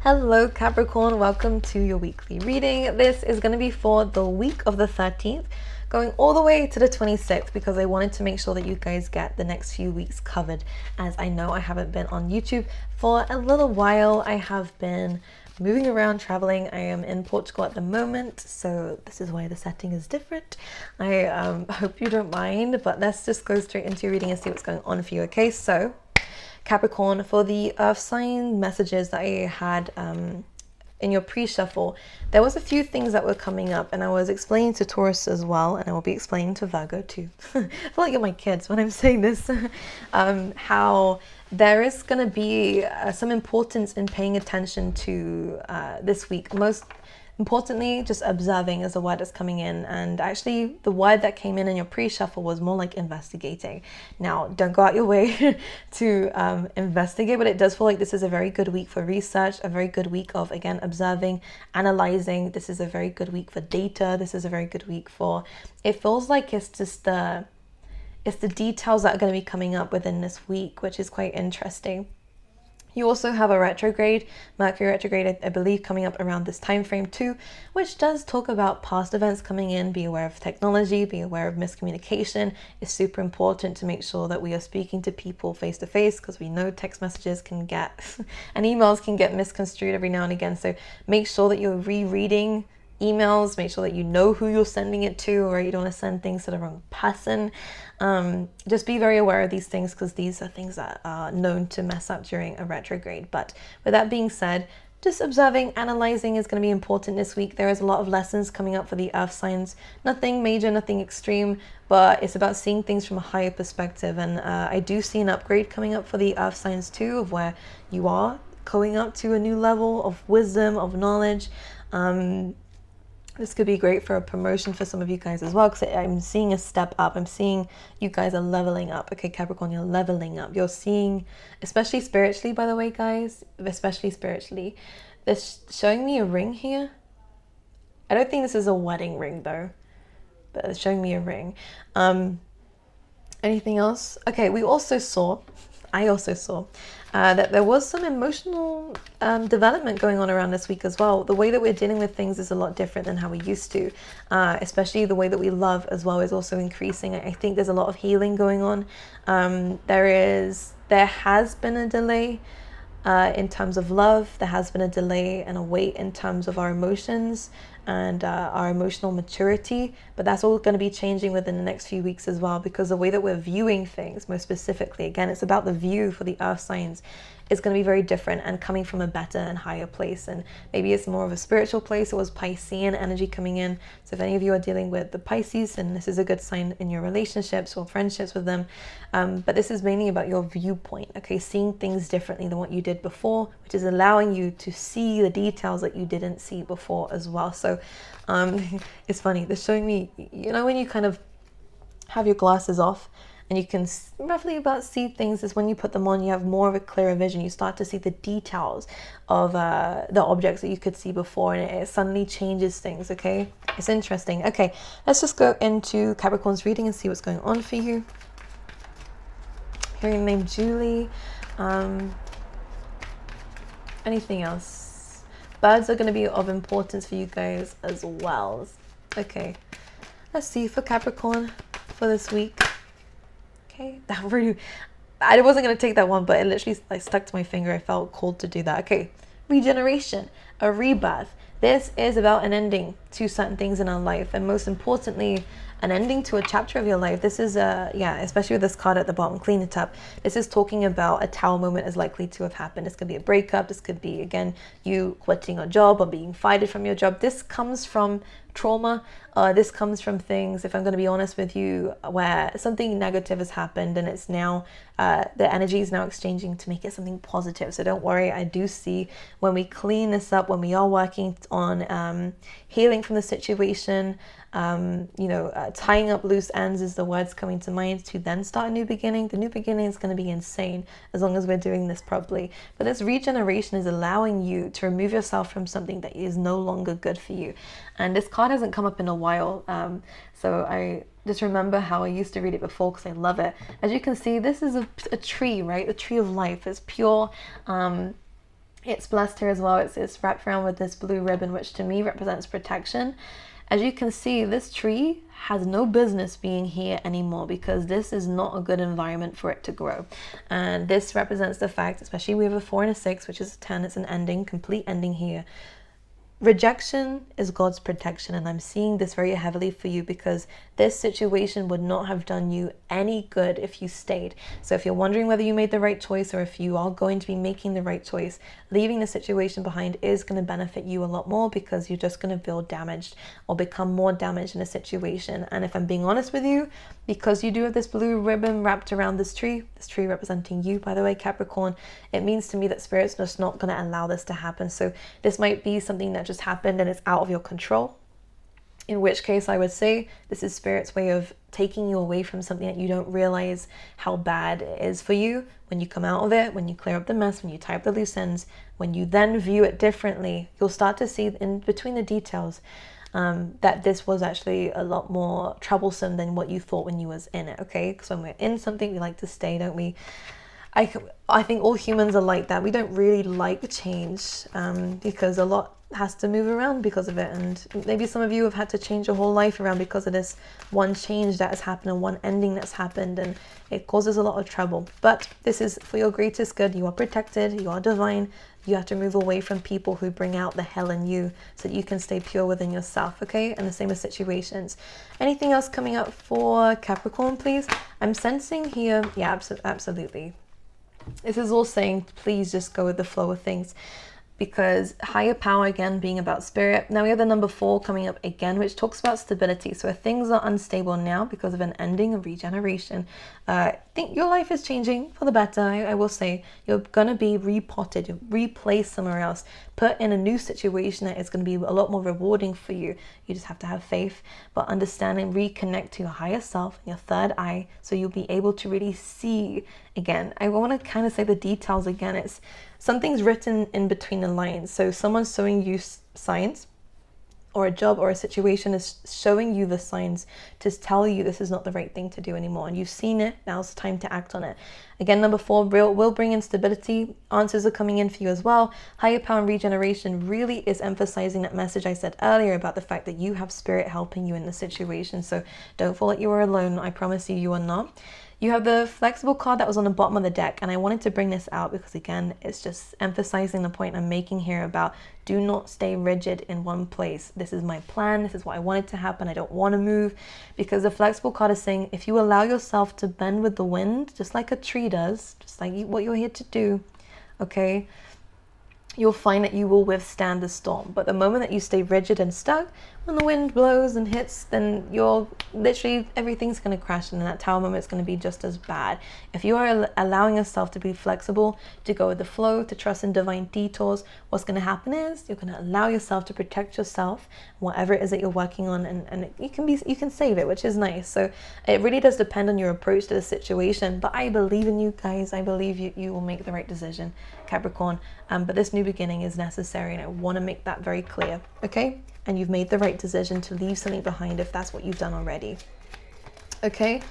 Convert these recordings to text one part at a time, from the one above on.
Hello Capricorn, welcome to your weekly reading. This is going to be for the week of the 13th, going all the way to the 26th, because I wanted to make sure that you guys get the next few weeks covered, as I know I haven't been on YouTube for a little while. I have been moving around, traveling. I am in Portugal at the moment, so this is why the setting is different. I hope you don't mind, but let's just go straight into your reading and see what's going on for you. Okay, so Capricorn, for the earth sign messages that I had in your pre-shuffle, there was a few things that were coming up, and I was explaining to Taurus as well, and I will be explaining to Virgo too. I feel like you're my kids when I'm saying this. How there is going to be some importance in paying attention to this week. Most importantly, just observing is a word that's coming in, and actually the word that came in your pre-shuffle was more like investigating. Now, don't go out your way to investigate, but it does feel like this is a very good week for research, a very good week of, again, observing, analyzing. This is a very good week for data. This is a very good week for, it feels like it's just the details that are going to be coming up within this week, which is quite interesting. You also have a retrograde, Mercury retrograde, I believe, coming up around this time frame too, which does talk about past events coming in. Be aware of technology, be aware of miscommunication. It's super important to make sure that we are speaking to people face to face, because we know text messages can get and emails can get misconstrued every now and again. So make sure that you're rereading emails, make sure that you know who you're sending it to, or you don't want to send things to the wrong person. Just be very aware of these things, because these are things that are known to mess up during a retrograde. But with that being said, just observing, analyzing is going to be important this week. There is a lot of lessons coming up for the earth signs. Nothing major, nothing extreme, but it's about seeing things from a higher perspective. And I do see an upgrade coming up for the earth signs too, of where you are going up to a new level of wisdom, of knowledge. This could be great for a promotion for some of you guys as well, because I'm seeing a step up. I'm seeing you guys are leveling up. Okay, Capricorn, you're leveling up. You're seeing, especially spiritually, by the way, guys, especially spiritually, this showing me a ring here. I don't think this is a wedding ring though, but it's showing me a ring. Anything else? Okay, I also saw that there was some emotional development going on around this week as well. The way that we're dealing with things is a lot different than how we used to, especially the way that we love as well is also increasing. I think there's a lot of healing going on. There has been a delay in terms of love. There has been a delay and a wait in terms of our emotions and our emotional maturity, but that's all going to be changing within the next few weeks as well, because the way that we're viewing things, most specifically, again, it's about the view for the earth signs, is going to be very different and coming from a better and higher place. And maybe it's more of a spiritual place. It was Piscean energy coming in. So if any of you are dealing with the Pisces, then this is a good sign in your relationships or friendships with them. But this is mainly about your viewpoint, okay? Seeing things differently than what you did before, which is allowing you to see the details that you didn't see before as well. So it's funny, they're showing me, you know, when you kind of have your glasses off and you can roughly about see things, is when you put them on, you have more of a clearer vision. You start to see the details of the objects that you could see before, and it suddenly changes things, okay? It's interesting. Okay, let's just go into Capricorn's reading and see what's going on for you. Hearing the name Julie. Anything else? Birds are going to be of importance for you guys as well. Okay, let's see for Capricorn for this week. Okay, that really, I wasn't going to take that one, but it literally like stuck to my finger. I felt called to do that. Okay, regeneration, a rebirth. This is about an ending to certain things in our life, and most importantly, an ending to a chapter of your life. This is especially with this card at the bottom, clean it up. This is talking about a tower moment is likely to have happened. This could be a breakup. This could be, again, you quitting a job or being fired from your job. This comes from trauma. This comes from things, if I'm going to be honest with you, where something negative has happened, and it's now the energy is now exchanging to make it something positive. So don't worry, I do see when we clean this up, when we are working on healing from the situation, tying up loose ends is the words coming to mind, to then start a new beginning. The new beginning is going to be insane as long as we're doing this properly. But this regeneration is allowing you to remove yourself from something that is no longer good for you. And this card hasn't come up in a while, so I just remember how I used to read it before, because I love it. As you can see, this is a tree, right? The tree of life is pure. It's blessed here as well. It's wrapped around with this blue ribbon, which to me represents protection. As you can see, this tree has no business being here anymore because this is not a good environment for it to grow. And this represents the fact, especially we have a 4 and a 6, which is a 10, it's an ending, complete ending here. Rejection is God's protection, and I'm seeing this very heavily for you because this situation would not have done you any good if you stayed. So if you're wondering whether you made the right choice or if you are going to be making the right choice, leaving the situation behind is going to benefit you a lot more because you're just going to feel damaged or become more damaged in a situation. And if I'm being honest with you, because you do have this blue ribbon wrapped around this tree representing you, by the way, Capricorn, it means to me that Spirit's just not going to allow this to happen. So this might be something that just happened and it's out of your control. In which case I would say this is Spirit's way of taking you away from something that you don't realize how bad it is for you. When you come out of it, when you clear up the mess, when you tie up the loose ends, when you then view it differently, you'll start to see in between the details that this was actually a lot more troublesome than what you thought when you was in it, okay? Because when we're in something, we like to stay, don't we? I think all humans are like that. We don't really like change because a lot has to move around because of it, and maybe some of you have had to change your whole life around because of this one change that has happened and one ending that's happened, and it causes a lot of trouble. But this is for your greatest good. You are protected, you are divine. You have to move away from people who bring out the hell in you so that you can stay pure within yourself, okay? And the same with situations. Anything else coming up for Capricorn, please? I'm sensing here, yeah, absolutely. This is all saying, please just go with the flow of things. Because higher power, again, being about spirit. Now we have the number 4 coming up again, which talks about stability. So if things are unstable now because of an ending of regeneration, I think your life is changing for the better. I will say you're going to be repotted, replaced somewhere else, put in a new situation that is going to be a lot more rewarding for you. You just have to have faith, but understand and reconnect to your higher self, your third eye, so you'll be able to really see again. I want to kind of say the details again. It's something's written in between the lines. So someone's showing you signs, or a job or a situation is showing you the signs to tell you this is not the right thing to do anymore. And you've seen it, now it's time to act on it. Again, number 4 will bring in stability. Answers are coming in for you as well. Higher power and regeneration really is emphasizing that message I said earlier about the fact that you have spirit helping you in the situation. So don't feel like you are alone. I promise you, you are not. You have the flexible card that was on the bottom of the deck, and I wanted to bring this out because, again, it's just emphasizing the point I'm making here about do not stay rigid in one place. This is my plan. This is what I wanted to happen. I don't want to move, because the flexible card is saying if you allow yourself to bend with the wind, just like a tree does, just like what you're here to do, okay, you'll find that you will withstand the storm. But the moment that you stay rigid and stuck, when the wind blows and hits, then you're literally, everything's going to crash, and in that tower moment it's going to be just as bad. If you are allowing yourself to be flexible, to go with the flow, to trust in divine detours, what's going to happen is you're going to allow yourself to protect yourself, whatever it is that you're working on, and you can save it, which is nice. So it really does depend on your approach to the situation. But I believe in you guys. I believe you will make the right decision, Capricorn. But this new beginning is necessary, and I want to make that very clear, okay? And you've made the right decision to leave something behind if that's what you've done already, okay?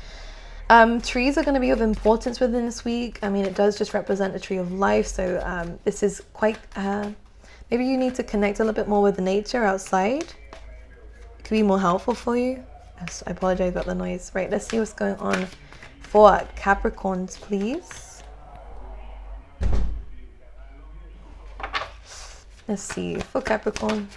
Trees are going to be of importance within this week. I mean, it does just represent a tree of life. So this is quite, maybe you need to connect a little bit more with nature outside. It could be more helpful for you. Yes, I apologize about the noise. Right, let's see what's going on for Capricorns, please. Let's see, for Capricorn,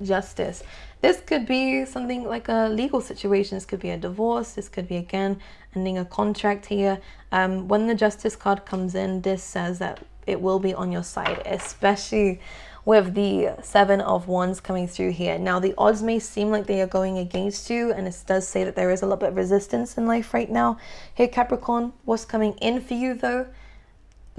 justice. This could be something like a legal situation. This could be a divorce. This could be, again, ending a contract here. When the justice card comes in, this says that it will be on your side, especially with the 7 of Wands coming through here. Now, the odds may seem like they are going against you, and it does say that there is a little bit of resistance in life right now. Here, Capricorn, what's coming in for you, though?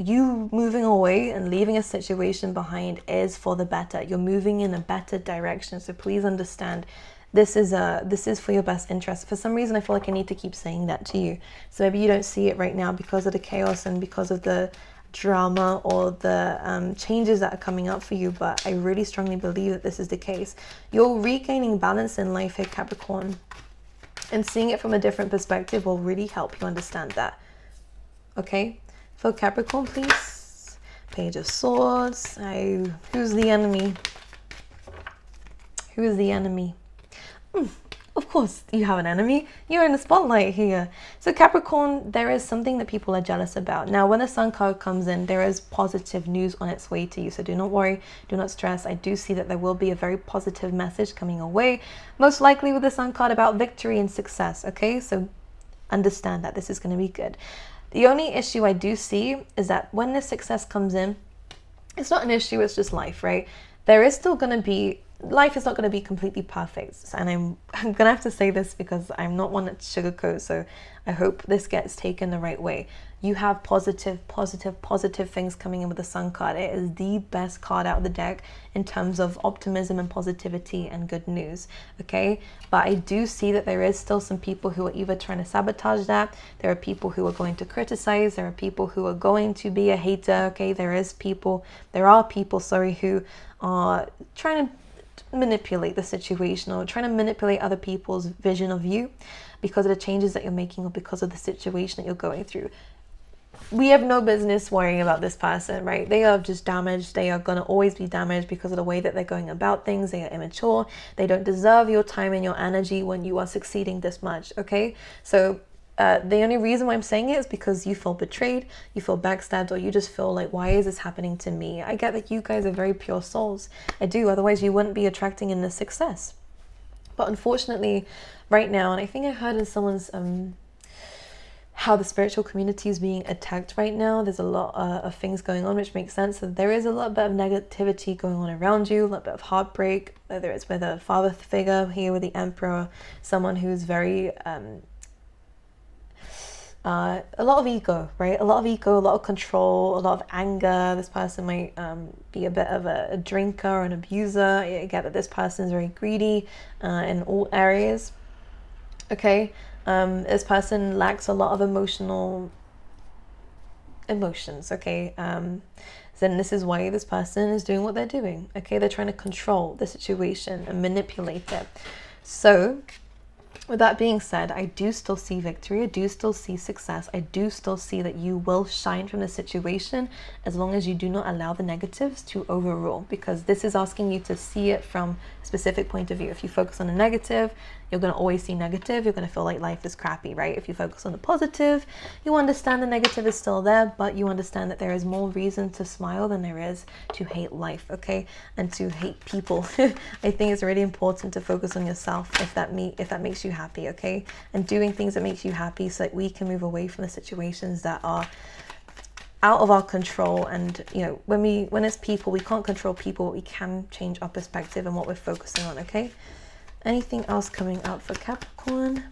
You moving away and leaving a situation behind is for the better. You're moving in a better direction. So please understand, this is for your best interest. For some reason, I feel like I need to keep saying that to you. So maybe you don't see it right now because of the chaos and because of the drama or the changes that are coming up for you. But I really strongly believe that this is the case. You're regaining balance in life here, Capricorn. And seeing it from a different perspective will really help you understand that. Okay? For Capricorn, please. Page of Swords. Who's the enemy? Who is the enemy? Of course you have an enemy. You're in the spotlight here. So Capricorn, there is something that people are jealous about. Now, when the Sun card comes in, there is positive news on its way to you. So do not worry, do not stress. I do see that there will be a very positive message coming away, most likely with the Sun card about victory and success. Okay, so understand that this is going to be good. The only issue I do see is that when the success comes in, it's not an issue, it's just life, right? There is still going to be, life is not going to be completely perfect. And I'm going to have to say this because I'm not one to sugarcoat, so I hope this gets taken the right way. You have positive things coming in with the Sun card. It is the best card out of the deck in terms of optimism and positivity and good news, okay? But I do see that there is still some people who are either trying to sabotage that. There are people who are going to criticize. There are people who are going to be a hater, okay? There are people, who are trying to manipulate the situation or trying to manipulate other people's vision of you because of the changes that you're making or because of the situation that you're going through. We have no business worrying about this person, right? They are just damaged. They are going to always be damaged because of the way that they're going about things. They are immature. They don't deserve your time and your energy when you are succeeding this much, okay? So the only reason why I'm saying it is because you feel betrayed, you feel backstabbed, or you just feel like, why is this happening to me? I get that you guys are very pure souls. I do. Otherwise, you wouldn't be attracting in the success. But unfortunately, right now, and I think I heard in someone's how the spiritual community is being attacked right now. There's a lot of things going on, which makes sense. So there is a little bit of negativity going on around you, a little bit of heartbreak, whether it's with a father figure here with the Emperor, someone who's very, a lot of ego, right? A lot of ego, a lot of control, a lot of anger. This person might be a bit of a drinker or an abuser. I get that this person is very greedy in all areas, okay? This person lacks a lot of emotions, okay? Then this is why this person is doing what they're doing, okay? They're trying to control the situation and manipulate it. So with that being said, I do still see victory. I do still see success. I do still see that you will shine from the situation as long as you do not allow the negatives to overrule, because this is asking you to see it from a specific point of view. If you focus on the negative, you're going to always see negative. You're going to feel like life is crappy, right? If you focus on the positive, you understand the negative is still there, but you understand that there is more reason to smile than there is to hate life, okay? And to hate people. I think it's really important to focus on yourself if that makes you happy, okay? And doing things that makes you happy so that we can move away from the situations that are out of our control. And you know, when it's people, we can't control people, but we can change our perspective and what we're focusing on, okay? Anything else coming out for Capricorn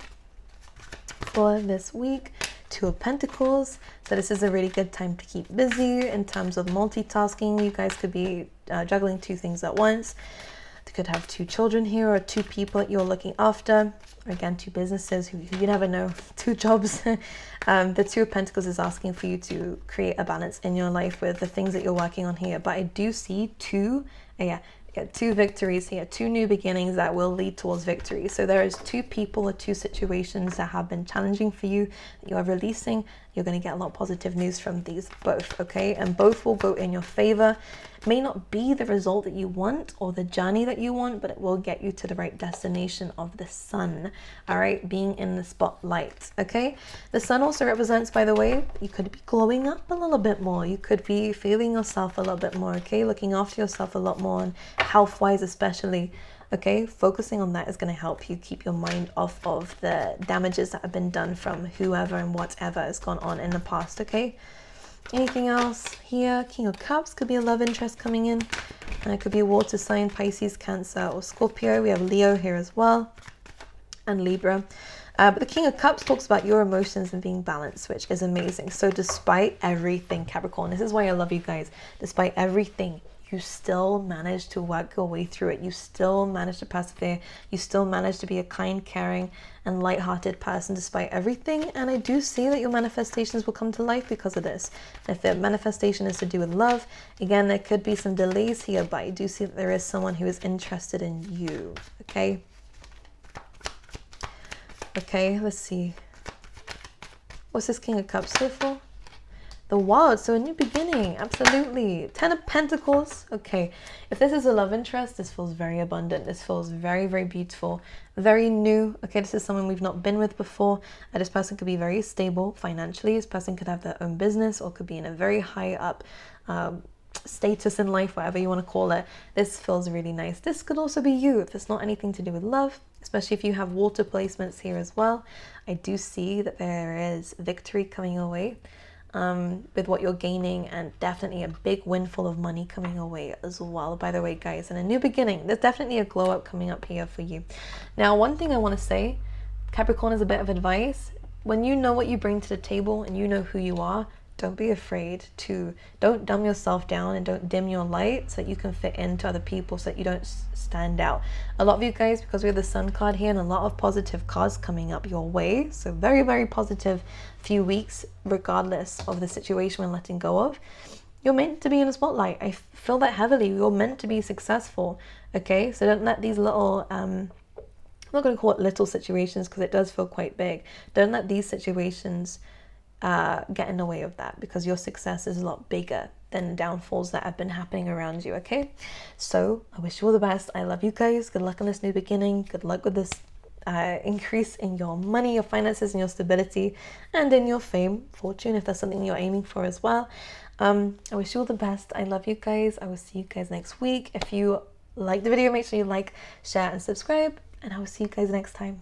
for this week? Two of Pentacles. So this is a really good time to keep busy in terms of multitasking. You guys could be juggling two things at once. You could have two children here or two people that you're looking after. Or again, two businesses, who you never know, two jobs. The Two of Pentacles is asking for you to create a balance in your life with the things that you're working on here. But I do see two victories here, two new beginnings that will lead towards victory. So there is two people or two situations that have been challenging for you that you are releasing. You're going to get a lot of positive news from these both, okay? And both will go in your favor. It may not be the result that you want or the journey that you want, but it will get you to the right destination of the sun, all right? Being in the spotlight, okay? The sun also represents, by the way, you could be glowing up a little bit more. You could be feeling yourself a little bit more, okay? Looking after yourself a lot more, and health-wise especially, okay? Focusing on that is going to help you keep your mind off of the damages that have been done from whoever and whatever has gone on in the past, okay? Anything else here? King of Cups could be a love interest coming in. It could be a water sign, Pisces, Cancer, or Scorpio. We have Leo here as well, and Libra. But the King of Cups talks about your emotions and being balanced, which is amazing. So despite everything, Capricorn, this is why I love you guys. Despite everything, you still manage to work your way through it. You still manage to persevere. You still manage to be a kind, caring, and light-hearted person despite everything. And I do see that your manifestations will come to life because of this. If the manifestation is to do with love, again, there could be some delays here, but I do see that there is someone who is interested in you, okay? Okay, let's see. What's this King of Cups here for? The World, so a new beginning, absolutely. 10 of Pentacles, okay. If this is a love interest, this feels very abundant. This feels very, very beautiful, very new. Okay, this is someone we've not been with before. This person could be very stable financially. This person could have their own business or could be in a very high up status in life, whatever you want to call it. This feels really nice. This could also be you if it's not anything to do with love, especially if you have water placements here as well. I do see that there is victory coming your way with what you're gaining, and definitely a big windfall of money coming your way as well, by the way, guys, and a new beginning. There's definitely a glow up coming up here for you. Now, one thing I want to say, Capricorn, is a bit of advice. When you know what you bring to the table and you know who you are, don't be afraid to, don't dumb yourself down and don't dim your light so that you can fit into other people, so that you don't stand out. A lot of you guys, because we have the Sun card here and a lot of positive cards coming up your way, so very, very positive few weeks regardless of the situation we're letting go of. You're meant to be in a spotlight. I feel that heavily. You're meant to be successful, okay? So don't let these little I'm not going to call it little situations because it does feel quite big. Don't let these situations get in the way of that, because your success is a lot bigger than the downfalls that have been happening around you, okay? So I wish you all the best. I love you guys. Good luck on this new beginning. Good luck with this increase in your money, your finances, and your stability, and in your fame, fortune, if that's something you're aiming for as well. I wish you all the best. I love you guys. I will see you guys next week. If you like the video, make sure you like, share, and subscribe, and I will see you guys next time.